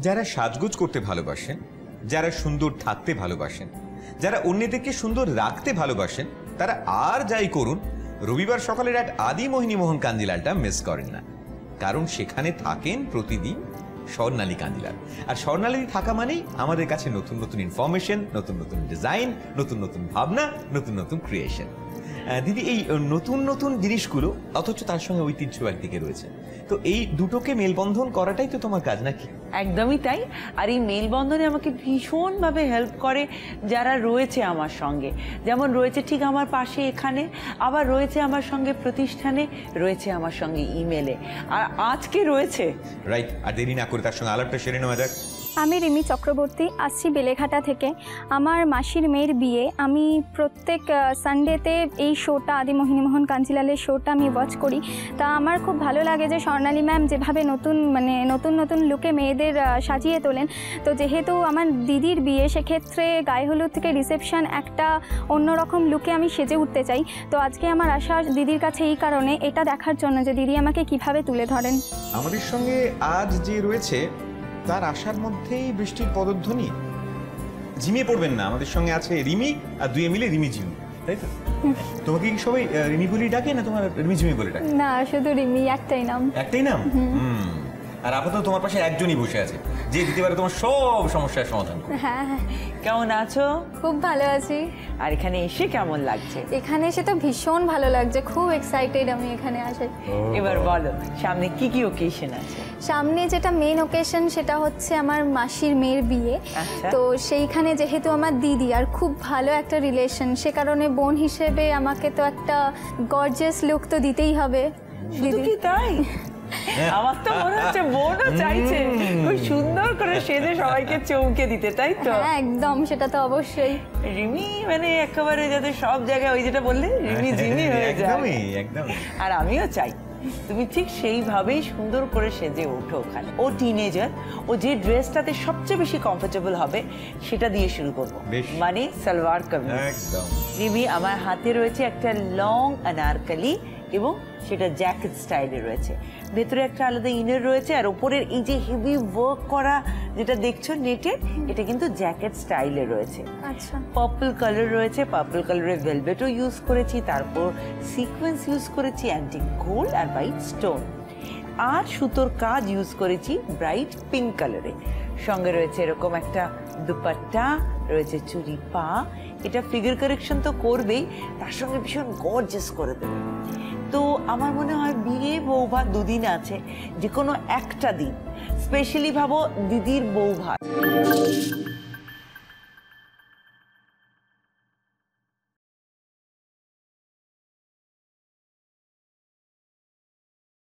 যারা সাজগোজ করতে ভালোবাসেন, যারা সুন্দর থাকতে ভালোবাসেন, যারা অন্যদেরকে সুন্দর রাখতে ভালোবাসেন, তারা আর যাই করুন রবিবার সকালের এক আদি মোহিনীমোহন কাঞ্জিলালটা মিস করেন না। কারণ সেখানে থাকেন প্রতিদিন স্বর্ণালী কাঞ্জিলাল। আর স্বর্ণালী থাকা মানেই আমাদের কাছে নতুন নতুন ইনফরমেশন, নতুন নতুন ডিজাইন, নতুন নতুন ভাবনা, নতুন নতুন ক্রিয়েশন। দিদি, এই নতুন নতুন জিনিসগুলো অথচ তার সঙ্গে ঐতিহ্য একদিকে রয়েছে, তো এই দুটোকে মেলবন্ধন করাটাই তো তোমার কাজ নাকি? একদমই তাই। আর এই মেলবন্ধনে আমাকে ভীষণভাবে হেল্প করে যারা রয়েছে আমার সঙ্গে, যেমন রয়েছে ঠিক আমার পাশে এখানে, আবার রয়েছে আমার সঙ্গে প্রতিষ্ঠানে, রয়েছে আমার সঙ্গে ইমেলে, আর আজকে রয়েছে। রাইট, আর দেরি না করে তার সঙ্গে আলাপটা সেরে নেওয়া যাক। আমি রিমি চক্রবর্তী, আসছি বেলেঘাটা থেকে। আমার মাসির মেয়ের বিয়ে, আমি প্রত্যেক সানডেতে এই শোটা, আদি মোহিনীমোহন কাঞ্জিলালের শোটা আমি ওয়াচ করি। তা আমার খুব ভালো লাগে যে স্বর্ণালী ম্যাম যেভাবে নতুন নতুন লুকে মেয়েদের সাজিয়ে তোলেন। তো যেহেতু আমার দিদির বিয়ে, সেক্ষেত্রে গায়ে হলুদ থেকে রিসেপশন একটা অন্যরকম লুকে আমি সেজে উঠতে চাই। তো আজকে আমার আসা দিদির কাছে এই কারণে, এটা দেখার জন্য যে দিদি আমাকে কিভাবে তুলে ধরেন। আমাদের সঙ্গে আজ যে রয়েছে তার আশার মধ্যেই বৃষ্টির পদধ্বনি। ঝিমিয়ে পড়বেন না, আমাদের সঙ্গে আছে রিমি, আর দুয়ে মিলে রিমি ঝিমি, তাই তো? তোমাকে কি সবাই রিমি বলি ডাকে না তোমার রিমি ঝিমি বলে ডাকে? না, শুধু রিমি, একটাই নাম। একটাই নাম? আর আপাতত তোমার পাশে একজনই বসে আছে যে দিতে পারে তোমার সব সমস্যার সমাধান। হ্যাঁ, কেমন আছো? খুব ভালো আছি। আর এখানে এসে কেমন লাগছে? এখানে এসে তো ভীষণ ভালো লাগছে, খুব এক্সাইটেড আমি এখানে আসে। এবার বলো, সামনে কি কি ওকেশন আছে? সামনে যেটা মেন ওকেশন সেটা হচ্ছে আমার মাসির মেয়ের বিয়ে। তো সেইখানে যেহেতু আমার দিদি আর খুব ভালো একটা রিলেশন, সে কারণে বোন হিসেবে আমাকে তো একটা গর্জিয়াস লুক তো দিতেই হবে। শুধু কি তাই? আমার তো মনে হচ্ছে বোনও চাইছে খুব সুন্দর করে সেজে সবাইকে চমকে দিতে, তাই তো? হ্যাঁ, একদম, সেটা তো অবশ্যই। রিমি মানে একেবারে যাতে সব জায়গায় ওই যেটা বললে রিমি জিমি হয়ে যায়। একদমই। আর আমিও চাই তুমি ঠিক সেইভাবেই সুন্দর করে সেজে ওঠো ওখানে। ও টিনেজার, ও যে ড্রেসটাতে সবচেয়ে বেশি কমফোর্টেবল হবে সেটা দিয়ে শুরু করবো, মানে সালোয়ার কামিজ। রিমি, আমার হাতে রয়েছে একটা লং আনারকলি এবং সেটা জ্যাকেট স্টাইলে রয়েছে। ভেতরে একটা আলাদা ইনার রয়েছে, আর ওপরের এই যে হেভি ওয়ার্ক করা যেটা দেখছো নেটের, এটা কিন্তু জ্যাকেট স্টাইলে রয়েছে। আচ্ছা, পার্পল কালার রয়েছে, পার্পল কালারের ভেলভেটও ইউজ করেছি, তারপর সিকোয়েন্স ইউজ করেছি, অ্যান্টিক গোল্ড আর হোয়াইট স্টোন, আর সুতোর কাজ ইউজ করেছি ব্রাইট পিঙ্ক কালারে। সঙ্গে রয়েছে এরকম একটা দুপাট্টা, রয়েছে চুড়ি পা। এটা ফিগার কারেকশন তো করবেই, তার সঙ্গে ভীষণ গর্জিয়াস করে দেবে। তো আমার মনে হয় বিয়ে বৌভাত দুদিন আছে, যে কোনো একটা দিন স্পেশালি ভাবো দিদির বৌভাত।